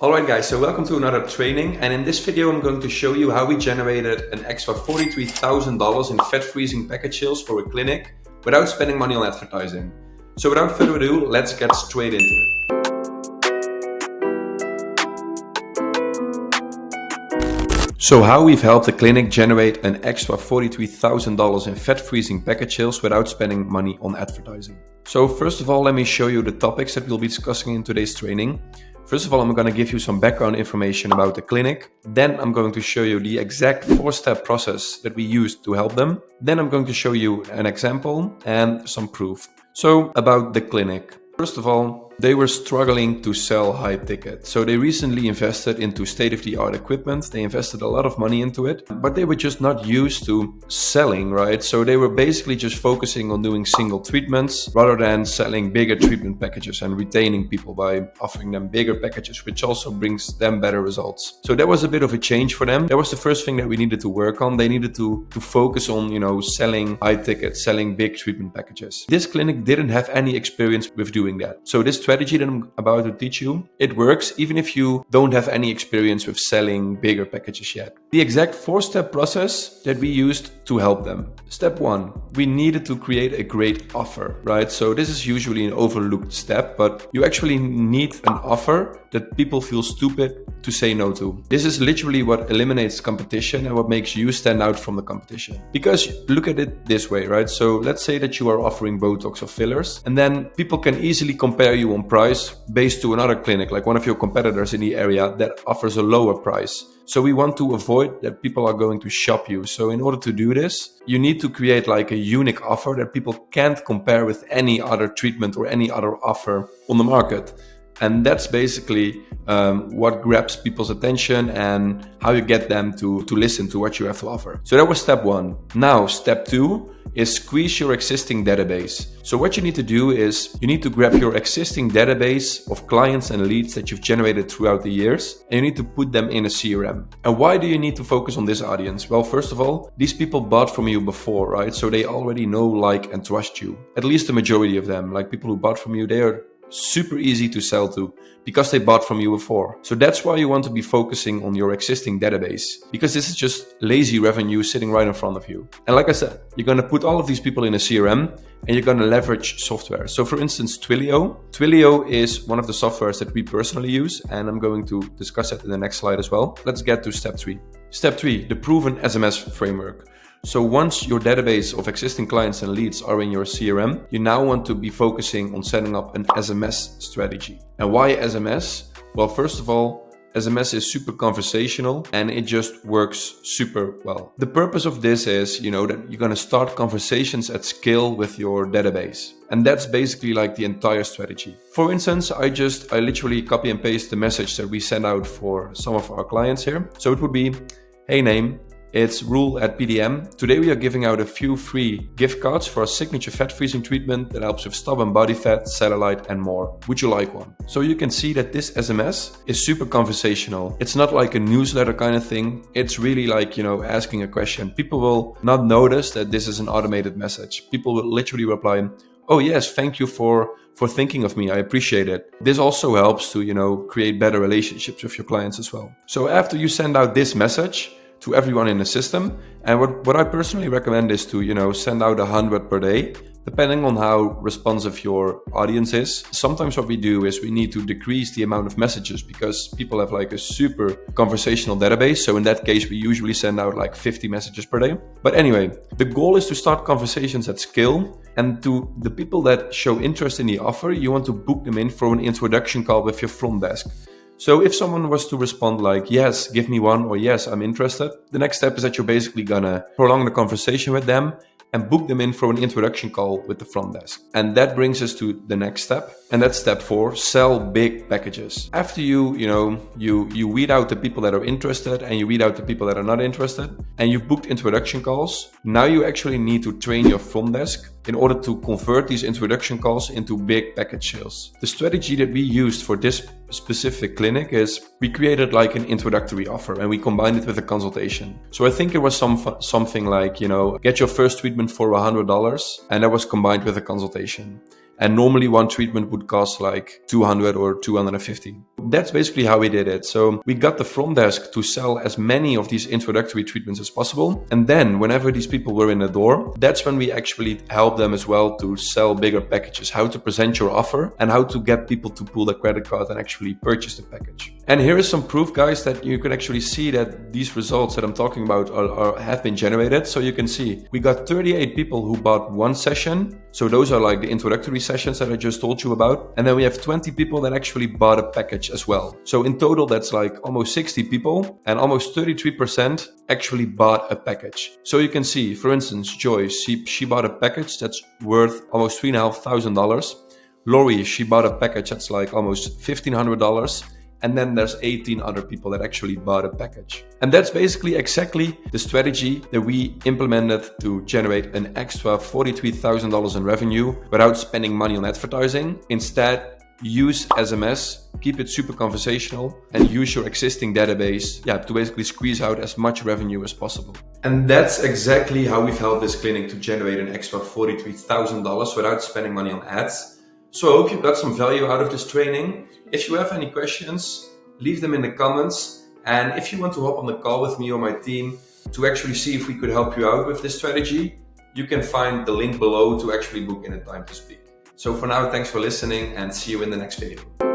Alright guys, so welcome to another training, and in this video I'm going to show you how we generated an extra $43,000 in fat freezing package sales for a clinic without spending money on advertising. So without further ado, let's get straight into it. So how we've helped the clinic generate an extra $43,000 in fat freezing package sales without spending money on advertising. So first of all, let me show you the topics that we'll be discussing in today's training. First of all, I'm going to give you some background information about the clinic. Then I'm going to show you the exact 4-step process that we used to help them. Then I'm going to show you an example and some proof. So about the clinic. First of all, they were struggling to sell high ticket. So they recently invested into state-of-the-art equipment. They invested a lot of money into it, but they were just not used to selling, right? So they were basically just focusing on doing single treatments rather than selling bigger treatment packages and retaining people by offering them bigger packages, which also brings them better results. So that was a bit of a change for them. That was the first thing that we needed to work on. They needed to focus on, selling high ticket, selling big treatment packages. This clinic didn't have any experience with doing that. So this strategy that I'm about to teach you, it works even if you don't have any experience with selling bigger packages yet. The exact 4-step process that we used to help them. Step 1, we needed to create a great offer, right? So this is usually an overlooked step, but you actually need an offer that people feel stupid to say no to. This is literally what eliminates competition and what makes you stand out from the competition. Because look at it this way, right? So let's say that you are offering Botox or fillers, and then people can easily compare you on price based to another clinic, like one of your competitors in the area that offers a lower price. So we want to avoid that people are going to shop you. So in order to do this, you need to create like a unique offer that people can't compare with any other treatment or any other offer on the market. And that's basically what grabs people's attention and how you get them to listen to what you have to offer. So that was step 1. Now, step 2 is squeeze your existing database. So what you need to do is you need to grab your existing database of clients and leads that you've generated throughout the years, and you need to put them in a CRM. And why do you need to focus on this audience? Well, first of all, these people bought from you before, right? So they already know, like, and trust you. At least the majority of them, like people who bought from you, they are super easy to sell to because they bought from you before. So that's why you want to be focusing on your existing database, because this is just lazy revenue sitting right in front of you. And like I said, you're going to put all of these people in a CRM and you're going to leverage software. So for instance, Twilio. Twilio is one of the softwares that we personally use, and I'm going to discuss that in the next slide as well. Let's get to step 3. Step 3, the proven SMS framework. So once your database of existing clients and leads are in your CRM, you now want to be focusing on setting up an SMS strategy. And why SMS? Well, first of all, SMS is super conversational and it just works super well. The purpose of this is, that you're going to start conversations at scale with your database. And that's basically like the entire strategy. For instance, I literally copy and paste the message that we send out for some of our clients here. So it would be, hey name, it's Rule at PDM. Today we are giving out a few free gift cards for a signature fat freezing treatment that helps with stubborn body fat, cellulite and more. Would you like one? So you can see that this SMS is super conversational. It's not like a newsletter kind of thing. It's really like, asking a question. People will not notice that this is an automated message. People will literally reply, oh yes, thank you for thinking of me. I appreciate it. This also helps to, create better relationships with your clients as well. So after you send out this message to everyone in the system, and what I personally recommend is to, send out 100 per day, depending on how responsive your audience is. Sometimes what we do is we need to decrease the amount of messages because people have like a super conversational database. So in that case, we usually send out like 50 messages per day. But anyway, the goal is to start conversations at scale, and to the people that show interest in the offer, you want to book them in for an introduction call with your front desk. So if someone was to respond like, yes, give me one, or yes, I'm interested, the next step is that you're basically gonna prolong the conversation with them and book them in for an introduction call with the front desk. And that brings us to the next step. And that's step 4, sell big packages. After you weed out the people that are interested and you weed out the people that are not interested, and you've booked introduction calls, now you actually need to train your front desk in order to convert these introduction calls into big package sales. The strategy that we used for this specific clinic is we created like an introductory offer and we combined it with a consultation. So I think it was something like, get your first treatment for $100, and that was combined with a consultation. And normally one treatment would cost like 200 or 250. That's basically how we did it. So we got the front desk to sell as many of these introductory treatments as possible. And then whenever these people were in the door, that's when we actually helped them as well to sell bigger packages, how to present your offer and how to get people to pull their credit card and actually purchase the package. And here is some proof, guys, that you can actually see that these results that I'm talking about have been generated. So you can see we got 38 people who bought one session. So those are like the introductory sessions that I just told you about. And then we have 20 people that actually bought a package as well. So in total, that's like almost 60 people, and almost 33% actually bought a package. So you can see, for instance, Joyce, she bought a package that's worth almost $3,500. Lori, she bought a package that's like almost $1,500. And then there's 18 other people that actually bought a package. And that's basically exactly the strategy that we implemented to generate an extra $43,000 in revenue without spending money on advertising. Instead, use SMS, keep it super conversational, and use your existing database to basically squeeze out as much revenue as possible. And that's exactly how we've helped this clinic to generate an extra $43,000 without spending money on ads. So I hope you got some value out of this training. If you have any questions, leave them in the comments. And if you want to hop on the call with me or my team to actually see if we could help you out with this strategy, you can find the link below to actually book in a time to speak. So for now, thanks for listening and see you in the next video.